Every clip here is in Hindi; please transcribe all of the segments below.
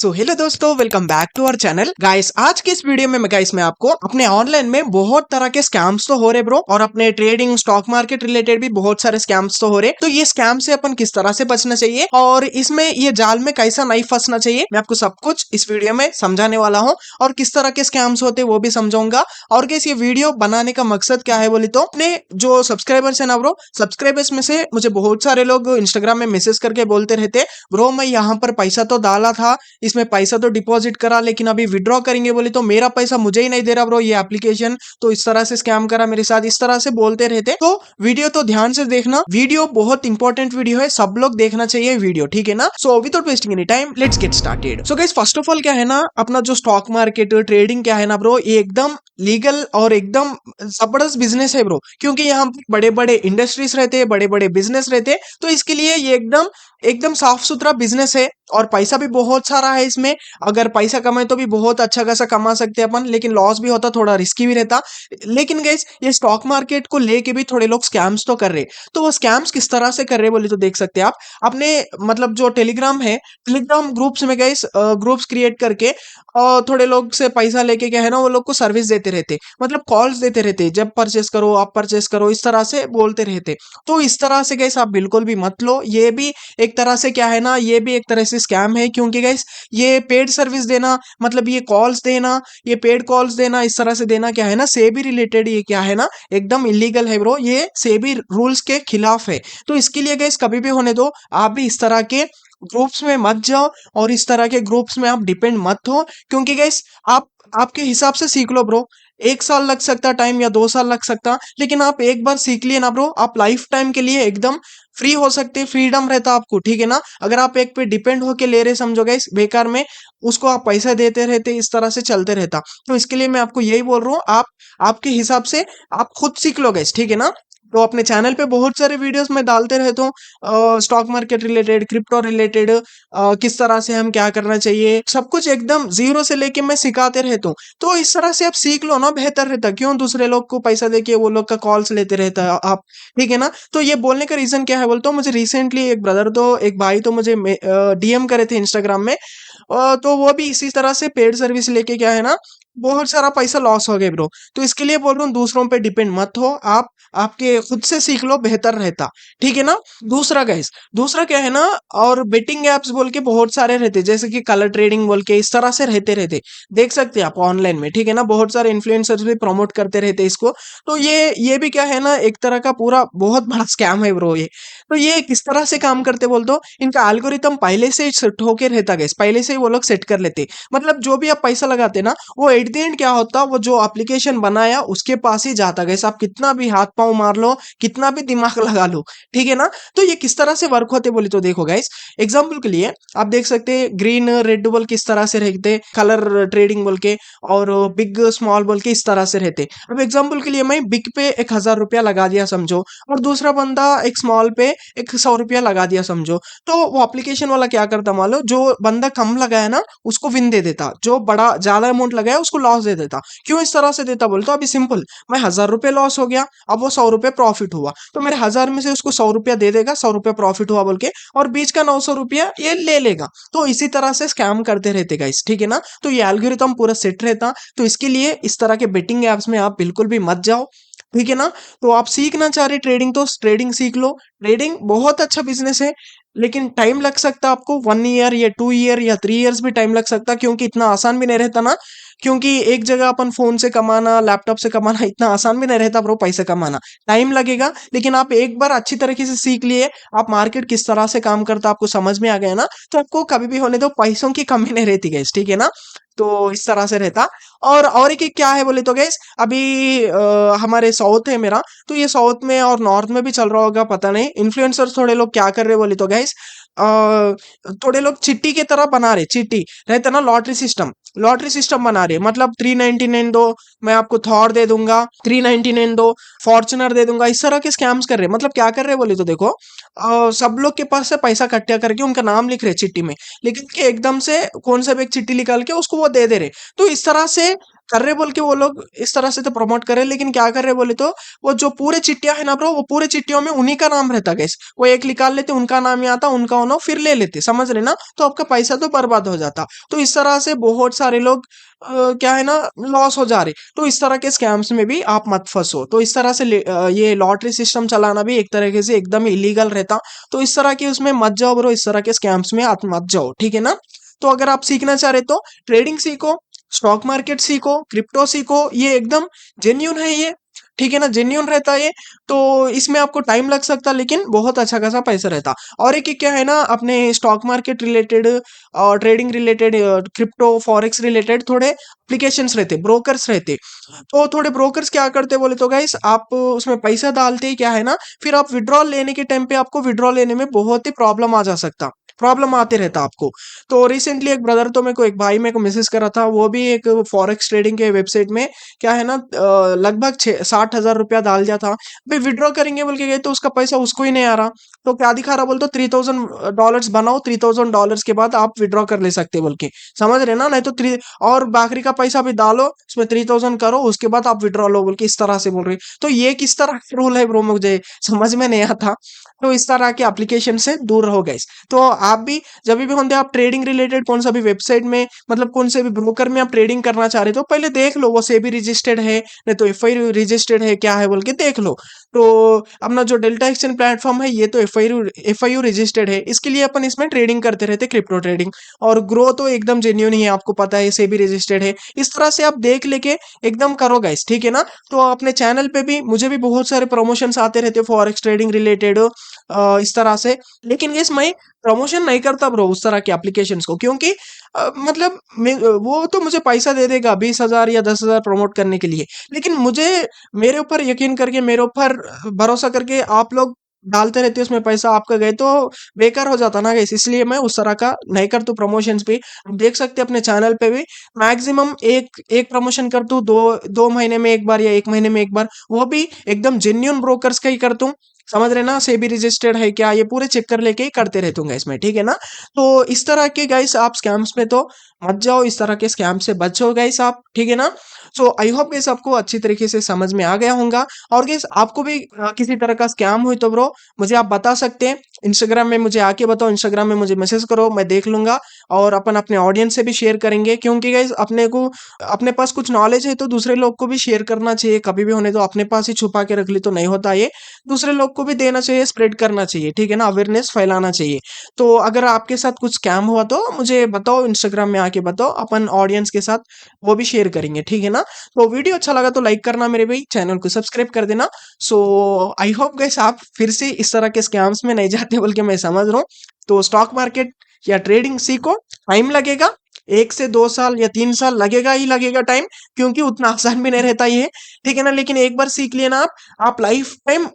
सो हेलो दोस्तों, welcome back to our channel guys. आज के इस वीडियो में मैं आपको अपने ऑनलाइन में बहुत तरह के स्कैम्स तो हो रहे ब्रो, और अपने ट्रेडिंग स्टॉक मार्केट रिलेटेड भी बहुत सारे स्कैम्स तो हो रहे। तो ये स्कैम से अपन किस तरह से बचना चाहिए और इसमें ये जाल में कैसा नहीं फंसना चाहिए, मैं आपको सब कुछ इस वीडियो में समझाने वाला हूँ। और किस तरह के स्कैम्स होते हैं वो भी समझाऊंगा। और गाइस ये वीडियो बनाने का मकसद क्या है बोले तो, अपने जो सब्सक्राइबर्स है ना ब्रो, सब्सक्राइबर्स में से मुझे बहुत सारे लोग इंस्टाग्राम में मैसेज करके बोलते रहते, ब्रो मैं यहाँ पर पैसा तो डाला था, इसमें पैसा तो डिपॉजिट करा, लेकिन अभी विड्रॉ करेंगे बोले तो मेरा पैसा मुझे ही नहीं दे रहा ब्रो, ये एप्लीकेशन तो इस तरह से स्कैम करा मेरे साथ, इस तरह से बोलते रहते। तो वीडियो तो ध्यान से देखना, वीडियो बहुत इंपॉर्टेंट वीडियो है, सब लोग देखना चाहिए वीडियो, ठीक है ना। So without wasting any time let's get started. So guys first of all क्या है ना, अपना जो स्टॉक मार्केट ट्रेडिंग क्या है ना ब्रो, ये एकदम लीगल और एकदम जबरदस्त बिजनेस है ब्रो, क्योंकि यहाँ बड़े बड़े इंडस्ट्रीज रहते हैं, बड़े बड़े बिजनेस रहते हैं। तो इसके लिए ये एकदम एकदम साफ सुथरा बिजनेस है और पैसा भी बहुत सारा है इसमें। अगर पैसा कमाए तो भी बहुत अच्छा खासा कमा सकते हैं अपन, लेकिन लॉस भी होता, थोड़ा रिस्की भी रहता। लेकिन गाइस ये स्टॉक मार्केट को लेके भी थोड़े लोग स्कैम्स तो कर रहे। तो वो स्कैम्स किस तरह से कर रहे बोले तो देख सकते हैं आप अपने मतलब जो टेलीग्राम है, टेलीग्राम ग्रुप्स में गाइस ग्रुप्स क्रिएट करके और थोड़े लोग से पैसा लेके क्या है ना, वो लोग को सर्विस देते रहते, मतलब कॉल्स देते रहते, जब परचेस करो आप परचेस करो, इस तरह से बोलते रहते। तो इस तरह से गाइस आप बिल्कुल भी मत लो, ये भी एक तरह से क्या है ना, ये भी एक तरह से स्कैम है। क्योंकि गाइस ये पेड सर्विस देना, मतलब ये कॉल्स देना, ये पेड कॉल्स देना, इस तरह से देना क्या है ना, सेबी रिलेटेड ये क्या है ना, एकदम इलीगल है ब्रो, ये सेबी रूल्स के खिलाफ है। तो इसके लिए गाइस कभी भी होने दो, आप भी इस तरह के ग्रुप्स में मत जाओ और इस तरह के ग्रुप्स में आप डिपेंड मत हो। क्योंकि गाइस आप आपके हिसाब से सीख लो ब्रो, 1 साल लग सकता टाइम या 2 साल लग सकता, लेकिन आप एक बार सीख लिए ना ब्रो, आप लाइफ टाइम के लिए एकदम फ्री हो सकते, फ्रीडम रहता आपको, ठीक है ना। अगर आप एक पे डिपेंड होके ले रहे समझो गाइस बेकार में, उसको आप पैसा देते रहते, इस तरह से चलते रहता। तो इसके लिए मैं आपको यही बोल रहा हूँ, आप आपके हिसाब से आप खुद सीख लो गाइस, ठीक है ना। तो अपने चैनल पे बहुत सारे वीडियोस मैं डालते रहता हूँ, stock market related, crypto related, किस तरह से हम क्या करना चाहिए, सब कुछ एकदम जीरो से लेके मैं सिखाते रहता हूँ। तो इस तरह से आप सीख लो ना, बेहतर रहता। क्यों दूसरे लोग को पैसा देके वो लोग का कॉल्स लेते रहता है आप, ठीक है ना। तो ये बोलने का रीजन क्या है बोलते हो, मुझे रिसेंटली एक ब्रदर तो एक भाई तो मुझे डीएम करे थे इंस्टाग्राम में, तो वो भी इसी तरह से पेड सर्विस लेके क्या है ना, बहुत सारा पैसा लॉस हो गया ब्रो। तो इसके लिए बोल रहा हूँ दूसरों पे डिपेंड मत हो, आप आपके खुद से सीख लो, बेहतर रहता, ठीक है ना। दूसरा गाइस, दूसरा क्या है ना, और बेटिंग एप्स बोल के बहुत सारे रहते, जैसे कि कलर ट्रेडिंग बोल के, इस तरह से रहते देख सकते हैं आप ऑनलाइन में, ठीक है ना। बहुत सारे इन्फ्लुएंसर्स भी प्रमोट करते रहते इसको। तो ये भी क्या है ना, एक तरह का पूरा बहुत बड़ा स्कैम है ब्रो ये। तो ये किस तरह से काम करते बोल दो, इनका एल्गोरिथम पहले से ही सेट होके रहता गाइस, पहले से ही वो लोग सेट कर लेते। मतलब जो भी आप पैसा लगाते ना, वो एट द एंड क्या होता, वो जो एप्लीकेशन बनाया उसके पास ही जाता गाइस। आप कितना भी हाथ पांव मार लो, कितना भी दिमाग लगा लो, ठीक है ना। तो ये किस तरह से वर्क होते बोले तो देखो गाइस, एग्जांपल के लिए आप देख सकते हैं ग्रीन रेड बोल किस तरह से रहते, कलर ट्रेडिंग बोल के, और बिग स्मॉल बोल के इस तरह से रहते। अब एग्जांपल के लिए मैं बिग पे 1,000 रुपया लगा दिया समझो, और दूसरा बंदा एक स्मॉल पे 100 रुपया लगा दिया समझो। तो वो एप्लीकेशन वाला क्या करता मान लो, जो बंदा कम लगाया ना उसको विन दे देता, जो बड़ा ज्यादा अमाउंट लगाया उसको लॉस दे देता। क्यों इस तरह से देता बोलते, अभी सिंपल, मैं 1,000 रुपये लॉस हो गया, अब वो 100 रुपये प्रॉफिट हुआ, तो मेरे 1,000 में से उसको 100 रुपया दे देगा, 100 रुपया प्रॉफिट हुआ बोल के, और बीच का 900 रुपया ये ले लेगा। तो इसी तरह से स्कैम करते रहते गाइस, ठीक है ना। तो ये एल्गोरिथम पूरा सेट रहता। तो इसके लिए इस तरह के बेटिंग एप्स में आप बिल्कुल भी मत जाओ, ठीक है ना। तो आप सीखना चाह रहे ट्रेडिंग, तो ट्रेडिंग सीख लो, ट्रेडिंग बहुत अच्छा बिजनेस है, लेकिन टाइम लग सकता है आपको, 1 ईयर या 2 ईयर या 3 ईयर्स भी टाइम लग सकता है, क्योंकि इतना आसान भी नहीं रहता ना। क्योंकि एक जगह अपन फोन से कमाना, लैपटॉप से कमाना इतना आसान भी नहीं रहता ब्रो, पैसे कमाना टाइम लगेगा। लेकिन आप एक बार अच्छी तरीके से सीख लिए, आप मार्केट किस तरह से काम करता आपको समझ में आ गया ना, तो आपको कभी भी होने दो पैसों की कमी नहीं रहती गैस, ठीक है ना। तो इस तरह से रहता। और एक क्या है बोले तो गैस, अभी हमारे साउथ है मेरा, तो ये साउथ में और नॉर्थ में भी चल रहा होगा पता नहीं, इन्फ्लुएंसर्स थोड़े लोग क्या कर रहे बोले तो गैस, थोड़े लोग चिट्टी की तरह बना रहे, चिट्टी रहता ना, लॉटरी सिस्टम बना रहे, मतलब 399 दो, मैं आपको थॉर दे दूंगा, 399 दो, फॉर्चुनर दे दूंगा, इस तरह के स्कैम्स कर रहे। मतलब क्या कर रहे बोले तो देखो, सब लोग के पास से पैसा इकट्ठा करके उनका नाम लिख रहे चिट्टी में, लेकिन कि एकदम से कौन सा भी एक चिट्ठी निकाल के उसको वो दे दे रहे। तो इस तरह से कर रहे बोल के वो लोग इस तरह से तो प्रमोट कर रहे, लेकिन क्या कर रहे बोले तो वो जो पूरे चिट्ठियां है ना ब्रो, वो पूरे चिट्ठियों में उन्हीं का नाम रहता गैस। वो एक निकाल लेते, उनका नाम ही आता, उनका होना फिर ले लेते, समझ रहे ना, तो आपका पैसा तो बर्बाद हो जाता। तो इस तरह से बहुत सारे लोग क्या है ना लॉस हो जा रहे। तो इस तरह के स्कैम्स में भी आप मत फंसो। तो इस तरह से ये लॉटरी सिस्टम चलाना भी एक तरीके से एकदम इलीगल रहता। तो इस तरह के उसमें मत जाओ ब्रो, इस तरह के स्कैम्स में आप मत जाओ, ठीक है ना। तो अगर आप सीखना चाह रहे तो ट्रेडिंग सीखो, स्टॉक मार्केट सीखो, क्रिप्टो सीखो, ये एकदम जेन्यून है ये, ठीक है ना, जेन्यून रहता है ये। तो इसमें आपको टाइम लग सकता, लेकिन बहुत अच्छा खासा पैसा रहता। और एक क्या है ना, अपने स्टॉक मार्केट रिलेटेड और trading related, crypto forex related थोड़े एप्लीकेशंस रहते, ब्रोकर्स रहते। तो थोड़े ब्रोकर्स क्या करते बोले तो गाइस, आप उसमें पैसा डालते ही क्या है ना, फिर आप विड्रॉल लेने के टाइम पे आपको विड्रॉल लेने में बहुत ही प्रॉब्लम आ जा सकता, प्रॉब्लम आते रहता आपको। तो रिसेंटली एक ब्रदर तो मेरे को, एक भाई मेरे को मैसेज करा था, वो भी एक फॉरेक्स ट्रेडिंग के वेबसाइट में क्या है ना लगभग 60,000 रुपया डाल दिया था। भाई विड्रॉ करेंगे बोल के गए तो उसका पैसा उसको ही नहीं आ रहा। तो क्या दिखा रहा बोल तो $3,000 बनाओ, $3,000 के बाद आप विड्रॉ कर ले सकते बोल के, समझ रहे ना। नहीं तो और बाकी का पैसा भी डालो उसमें 3,000 करो, उसके बाद आप विड्रॉ लो बोल के इस तरह से बोल रहे। तो ये किस तरह का रूल है ब्रो, मुझे समझ में नहीं आता। तो इस तरह के एप्लीकेशन से दूर रहो गाइस। तो आप भी जब भी होंगे आप ट्रेडिंग रिलेटेड कौन सा भी वेबसाइट में, मतलब कौन से भी ब्रोकर में आप ट्रेडिंग करना चाह रहे हो, तो पहले देख लो वो सेबी रजिस्टर्ड है, नहीं तो एफआईयू रजिस्टर्ड है, क्या है बोल के देख लो। तो अपना जो डेल्टा एक्सचेंज प्लेटफॉर्म है ये तो एफआईयू रजिस्टर्ड है, इसके लिए अपन इसमें ट्रेडिंग करते रहते, क्रिप्टो ट्रेडिंग। और ग्रो तो एकदम जेन्यून ही है, आपको पता है सेबी रजिस्टर्ड है। इस तरह से आप देख लेके एकदम करो गाइस, ठीक है ना। तो अपने चैनल पे भी मुझे भी बहुत सारे प्रमोशंस आते रहते फॉरेक्स ट्रेडिंग रिलेटेड इस तरह से। लेकिन गाइस मैं प्रमोशन नहीं करता ब्रो उस तरह के एप्लीकेशंस को, क्योंकि मतलब वो तो मुझे पैसा दे देगा 20,000 या 10,000 प्रमोट करने के लिए, लेकिन मुझे मेरे ऊपर यकीन करके, मेरे ऊपर भरोसा करके आप लोग डालते रहते हो उसमें पैसा, आपका गए तो बेकार हो जाता ना गाइस। इसलिए मैं उस तरह का नहीं करता प्रमोशंस भी। आप देख सकते हैं अपने चैनल पे भी मैक्सिमम एक एक प्रमोशन करता हूँ, 2 महीने में एक बार या 1 महीने में एक बार, वो भी एकदम जेन्यून ब्रोकर्स का ही करता हूँ। समझ रहे ना, सेबी रजिस्टर्ड है क्या, ये पूरे चेक कर लेके ही करते रहते हूँ इसमें, ठीक है ना। तो इस तरह के गाइस आप स्कैम्स में तो मत जाओ, इस तरह के स्कैम से बचो गाइस आप, ठीक है ना। सो आई होप गाइस आपको अच्छी तरीके से समझ में आ गया होगा। और गाइस आपको भी किसी तरह का स्कैम हुई तो ब्रो मुझे आप बता सकते हैं, इंस्टाग्राम में मुझे आके बताओ, इंस्टाग्राम में मुझे मैसेज करो, मैं देख लूंगा। और अपन अपने ऑडियंस से भी शेयर करेंगे, क्योंकि गाइस अपने को, अपने पास कुछ नॉलेज है तो दूसरे लोग को भी शेयर करना चाहिए। कभी भी होने तो अपने पास ही छुपा के रख ली तो नहीं होता ये, दूसरे लोग को भी देना चाहिए, स्प्रेड करना चाहिए, ठीक है ना, अवेयरनेस फैलाना चाहिए। तो अगर आपके साथ कुछ स्कैम हुआ तो मुझे बताओ, इंस्टाग्राम में आके बताओ, अपन ऑडियंस के साथ वो भी शेयर करेंगे, ठीक है ना। तो वीडियो अच्छा लगा तो लाइक करना मेरे भाई, चैनल को सब्सक्राइब कर देना। सो आई होप गाइस आप फिर से इस तरह के स्कैम्स में नहीं जाते, बल्कि मैं समझ रहा हूँ। तो स्टॉक मार्केट या ट्रेडिंग सीखो, टाइम लगेगा, 1 से 2 साल या 3 साल लगेगा ही लगेगा टाइम, क्योंकि उतना आसान भी नहीं रहता ये, ठीक है ना। लेकिन एक बार सीख लिए ना आप लाइफ टाइम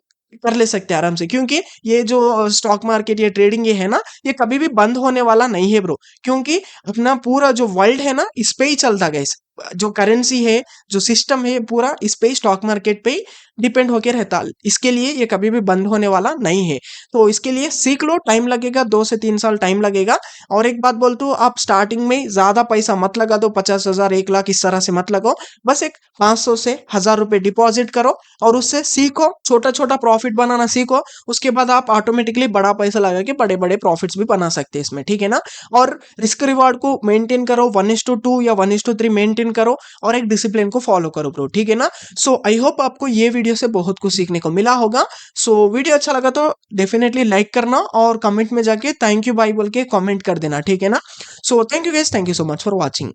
कर ले सकते हैं आराम से, क्योंकि ये जो स्टॉक मार्केट, ये ट्रेडिंग ये है ना, ये कभी भी बंद होने वाला नहीं है ब्रो। क्योंकि अपना पूरा जो वर्ल्ड है ना इस पे ही चलता गैस, जो करेंसी है, जो सिस्टम है पूरा इस पे ही, स्टॉक मार्केट पे ही डिपेंड होके रहता। इसके लिए ये कभी भी बंद होने वाला नहीं है। तो इसके लिए सीख लो, टाइम लगेगा, 2 से 3 साल टाइम लगेगा। और एक बात बोलता हूँ, आप स्टार्टिंग में ज्यादा पैसा मत लगा दो, 50,000 1 लाख इस तरह से मत लगाओ। बस एक 500 से 1,000 रुपए डिपॉजिट करो और उससे सीखो, छोटा छोटा प्रॉफिट बनाना सीखो। उसके बाद आप ऑटोमेटिकली बड़ा पैसा लगा के बड़े बड़े प्रॉफिट्स भी बना सकते हैं इसमें, ठीक है ना। और रिस्क रिवार्ड को मेंटेन करो, 1:2 या 1:3 मेंटेन करो, और एक डिसिप्लिन को फॉलो करो ब्रो, ठीक है ना। सो आई होप आपको ये वीडियो से बहुत कुछ सीखने को मिला होगा। सो वीडियो अच्छा लगा तो डेफिनेटली लाइक करना, और कमेंट में जाके थैंक यू भाई बोल के कमेंट कर देना, ठीक है ना। So thank you guys, thank you so much for watching.